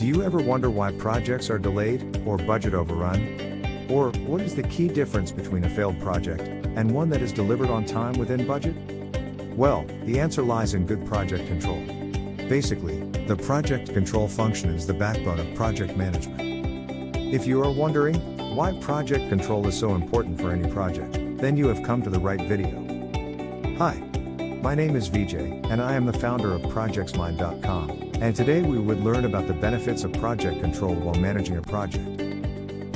Do you ever wonder why projects are delayed, or budget overrun? Or, what is the key difference between a failed project, and one that is delivered on time within budget? Well, the answer lies in good project control. Basically, the project control function is the backbone of project management. If you are wondering why project control is so important for any project, then you have come to the right video. Hi, my name is Vijay, and I am the founder of projectsmind.com. And today we would learn about the benefits of project control while managing a project.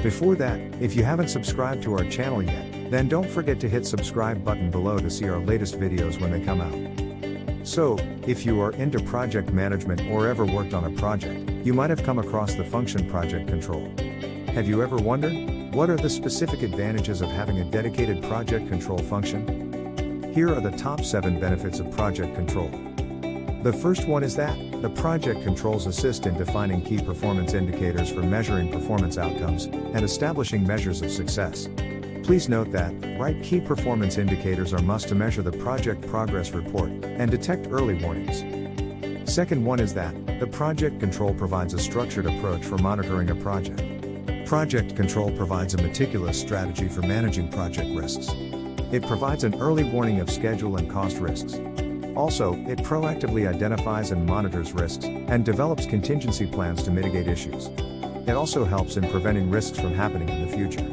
Before that, if you haven't subscribed to our channel yet, then don't forget to hit subscribe button below to see our latest videos when they come out. So, if you are into project management or ever worked on a project, you might have come across the function project control. Have you ever wondered, what are the specific advantages of having a dedicated project control function? Here are the top 7 benefits of project control. The first one is that the project controls assist in defining key performance indicators for measuring performance outcomes and establishing measures of success. Please note that right key performance indicators are must to measure the project progress report and detect early warnings. Second one is that the project control provides a structured approach for monitoring a project. Project control provides a meticulous strategy for managing project risks. It provides an early warning of schedule and cost risks. Also, it proactively identifies and monitors risks, and develops contingency plans to mitigate issues. It also helps in preventing risks from happening in the future.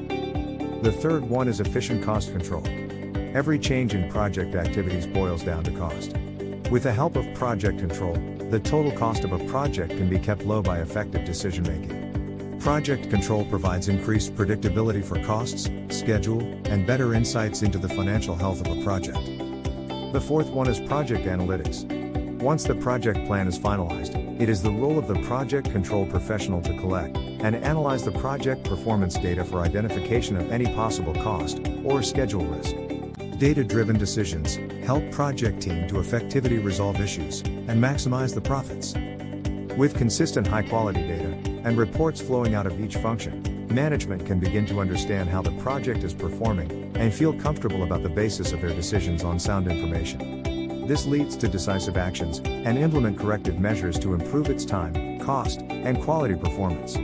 The third one is efficient cost control. Every change in project activities boils down to cost. With the help of project control, the total cost of a project can be kept low by effective decision making. Project control provides increased predictability for costs, schedule, and better insights into the financial health of a project. The fourth one is project analytics. Once the project plan is finalized, it is the role of the project control professional to collect and analyze the project performance data for identification of any possible cost or schedule risk. Data-driven decisions help project team to effectively resolve issues and maximize the profits. With consistent high-quality data and reports flowing out of each function, management can begin to understand how the project is performing and feel comfortable about the basis of their decisions on sound information. This leads to decisive actions and implement corrective measures to improve its time, cost, and quality performance.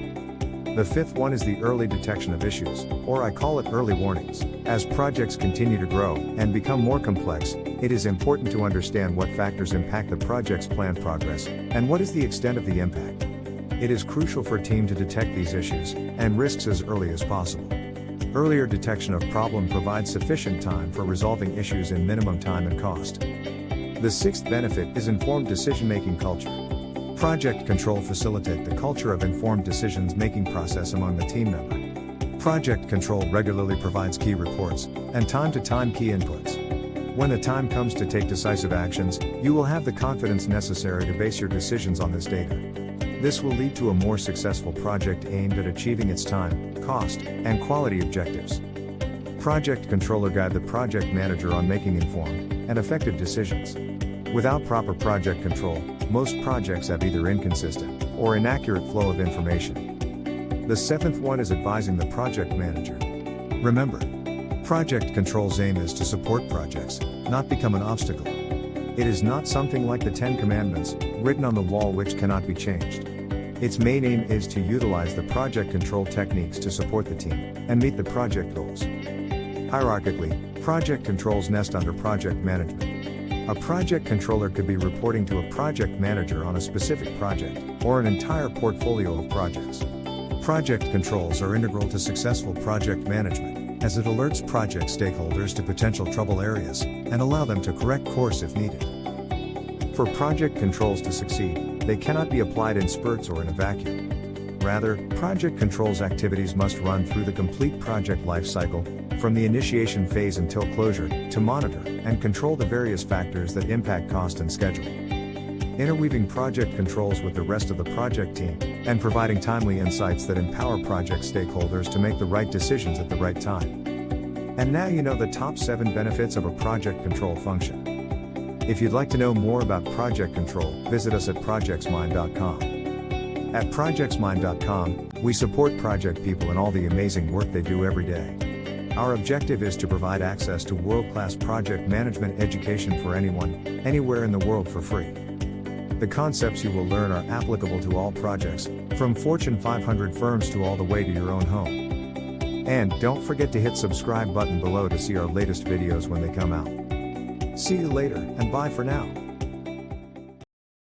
The fifth one is the early detection of issues, or I call it early warnings. As projects continue to grow and become more complex, it is important to understand what factors impact the project's planned progress and what is the extent of the impact. It is crucial for a team to detect these issues and risks as early as possible. Earlier detection of problem provides sufficient time for resolving issues in minimum time and cost. The sixth benefit is informed decision-making culture. Project control facilitates the culture of informed decisions-making process among the team member. Project control regularly provides key reports and time-to-time key inputs. When the time comes to take decisive actions, you will have the confidence necessary to base your decisions on this data. This will lead to a more successful project aimed at achieving its time, cost, and quality objectives. Project controller guide the project manager on making informed and effective decisions. Without proper project control, most projects have either inconsistent or inaccurate flow of information. The seventh one is advising the project manager. Remember, project control's aim is to support projects, not become an obstacle. It is not something like the 10 Commandments, written on the wall which cannot be changed. Its main aim is to utilize the project control techniques to support the team and meet the project goals. Hierarchically, project controls nest under project management. A project controller could be reporting to a project manager on a specific project or an entire portfolio of projects. Project controls are integral to successful project management, as it alerts project stakeholders to potential trouble areas and allow them to correct course if needed. For project controls to succeed, they cannot be applied in spurts or in a vacuum. Rather, project controls activities must run through the complete project life cycle, from the initiation phase until closure, to monitor and control the various factors that impact cost and schedule. Interweaving project controls with the rest of the project team, and providing timely insights that empower project stakeholders to make the right decisions at the right time. And now you know the top 7 benefits of a project control function. If you'd like to know more about project control, visit us at projectsmind.com. At projectsmind.com, we support project people in all the amazing work they do every day. Our objective is to provide access to world-class project management education for anyone, anywhere in the world for free. The concepts you will learn are applicable to all projects, from Fortune 500 firms to all the way to your own home. And don't forget to hit subscribe button below to see our latest videos when they come out. See you later, and bye for now.